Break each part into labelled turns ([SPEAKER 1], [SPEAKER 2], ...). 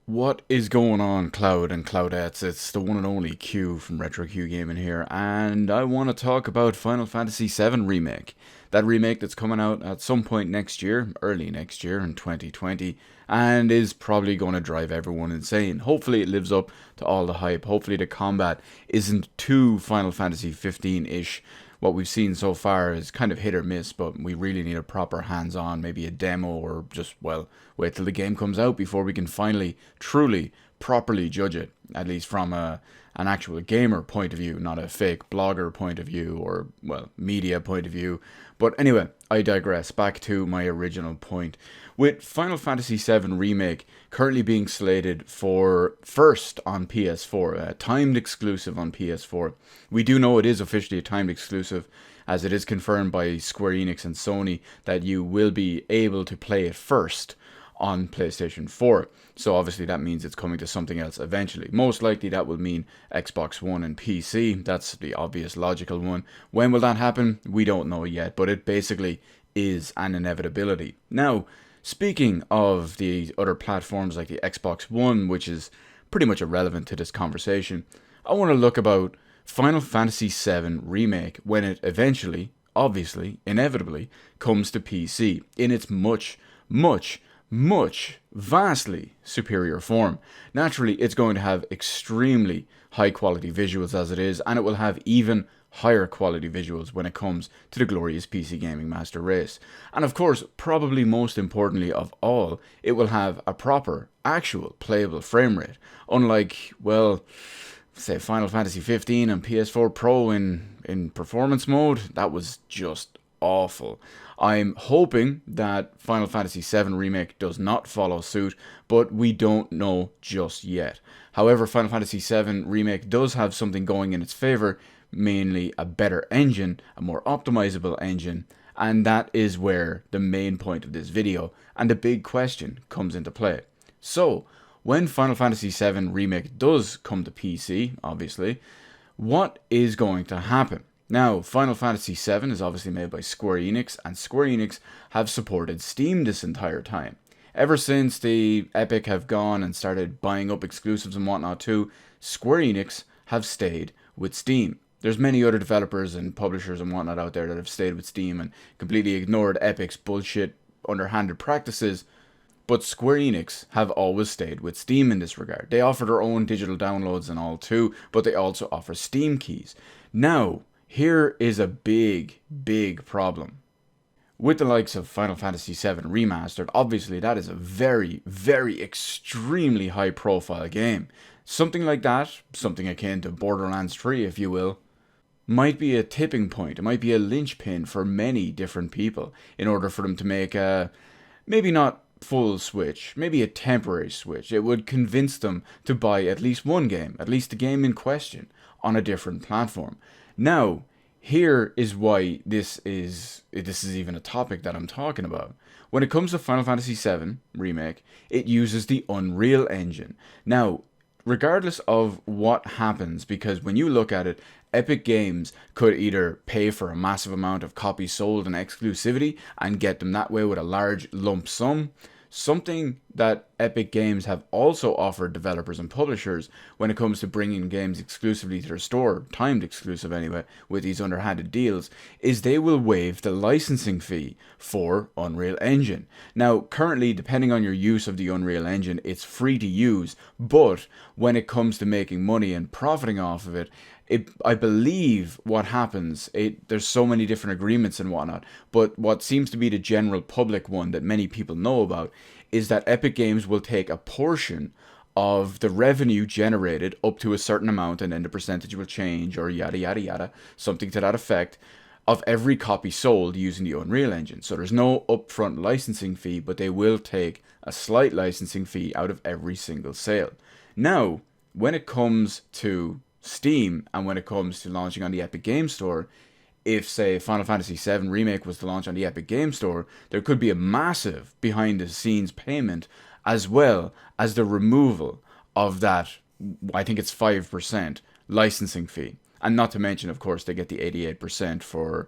[SPEAKER 1] What is going on, Cloud and Cloudettes? It's the one and only Q from Retro Q Gaming here, and I want to talk about Final Fantasy VII Remake. That remake that's coming out at some point next year, early next year in 2020, and is probably going to drive everyone insane. Hopefully, it lives up to all the hype. Hopefully, the combat isn't too Final Fantasy 15 ish. What we've seen so far is kind of hit or miss, but we really need a proper hands on, maybe a demo, or just, well, wait till the game comes out before we can finally, truly, properly judge it, at least from an actual gamer point of view, not a fake blogger point of view or, well, media point of view. But anyway, I digress. Back to my original point. With Final Fantasy VII Remake currently being slated for first on PS4, a timed exclusive on PS4. We do know it is officially a timed exclusive, as it is confirmed by Square Enix and Sony that you will be able to play it first on PlayStation 4. So obviously that means it's coming to something else eventually. Most likely that will mean Xbox One and PC. That's the obvious logical one. When will that happen? We don't know yet, but it basically is an inevitability. Now, speaking of the other platforms like the Xbox One, which is pretty much irrelevant to this conversation, I want to look about Final Fantasy VII Remake when it eventually, obviously, inevitably, comes to PC in its much, vastly superior form. Naturally, it's going to have extremely high quality visuals as it is, and it will have even higher quality visuals when it comes to the glorious PC Gaming Master Race. And of course, probably most importantly of all, it will have a proper, actual, playable frame rate. Unlike, well, say Final Fantasy 15 and PS4 Pro in performance mode, that was just awful. I'm hoping that Final Fantasy VII Remake does not follow suit, but we don't know just yet. However, Final Fantasy VII Remake does have something going in its favor, mainly a better engine, a more optimizable engine, and that is where the main point of this video and the big question comes into play. So, when Final Fantasy VII Remake does come to PC, obviously, what is going to happen? Now, Final Fantasy VII is obviously made by Square Enix, and Square Enix have supported Steam this entire time. Ever since the Epic have gone and started buying up exclusives and whatnot too, Square Enix have stayed with Steam. There's many other developers and publishers and whatnot out there that have stayed with Steam and completely ignored Epic's bullshit, underhanded practices, but Square Enix have always stayed with Steam in this regard. They offer their own digital downloads and all too, but they also offer Steam keys. Now, here is a big problem. With the likes of Final Fantasy VII Remastered, obviously that is a very extremely high profile game. Something like that, something akin to Borderlands 3 if you will, might be a tipping point. It might be a linchpin for many different people in order for them to make a, maybe not full switch, maybe a temporary switch. It would convince them to buy at least one game, at least the game in question, on a different platform. Now, here is why this is even a topic that I'm talking about. When it comes to Final Fantasy VII Remake, it uses the Unreal Engine. Now, regardless of what happens, because when you look at it, Epic Games could either pay for a massive amount of copies sold in exclusivity and get them that way with a large lump sum. Something that Epic Games have also offered developers and publishers when it comes to bringing games exclusively to their store, timed exclusive anyway, with these underhanded deals, is they will waive the licensing fee for Unreal Engine. Now, currently, depending on your use of the Unreal Engine, it's free to use, but when it comes to making money and profiting off of it, I believe what happens, there's so many different agreements and whatnot, but what seems to be the general public one that many people know about is that Epic Games will take a portion of the revenue generated up to a certain amount, and then the percentage will change, or yada yada yada, something to that effect, of every copy sold using the Unreal Engine. So there's no upfront licensing fee, but they will take a slight licensing fee out of every single sale. Now, when it comes to Steam and when it comes to launching on the Epic Game Store, if say Final Fantasy VII Remake was to launch on the Epic Game Store, there could be a massive behind the scenes payment as well as the removal of that, I think it's 5% licensing fee. And not to mention, of course, they get the 88% for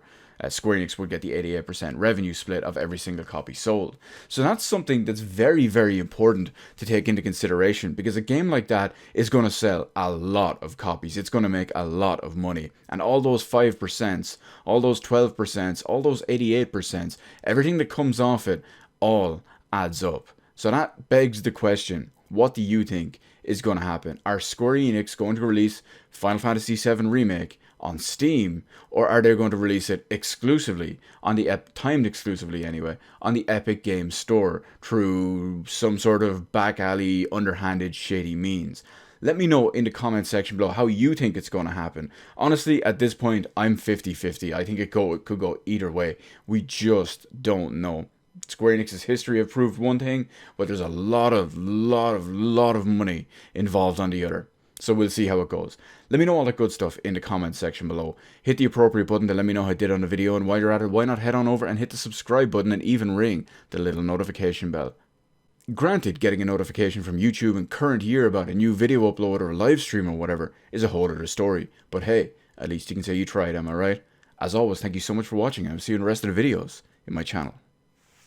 [SPEAKER 1] Square Enix would get the 88% revenue split of every single copy sold. So that's something that's very, very important to take into consideration, because a game like that is going to sell a lot of copies. It's going to make a lot of money. And all those 5%, all those 12%, all those 88%, everything that comes off it all adds up. So that begs the question, what do you think is going to happen? Are Square Enix going to release Final Fantasy VII Remake on Steam, or are they going to release it exclusively on the timed exclusively anyway on the Epic Games Store through some sort of back alley, underhanded, shady means? Let me know in the comment section below how you think it's going to happen. Honestly, at this point, I'm 50-50. I think it could go either way. We just don't know. Square Enix's history have proved one thing, but there's a lot of money involved on the other. So we'll see how it goes. Let me know all that good stuff in the comments section below. Hit the appropriate button to let me know how I did on the video, and while you're at it, why not head on over and hit the subscribe button and even ring the little notification bell. Granted, getting a notification from YouTube in current year about a new video upload or a live stream or whatever is a whole other story. But hey, at least you can say you tried, am I right? As always, thank you so much for watching, and I'll see you in the rest of the videos in my channel.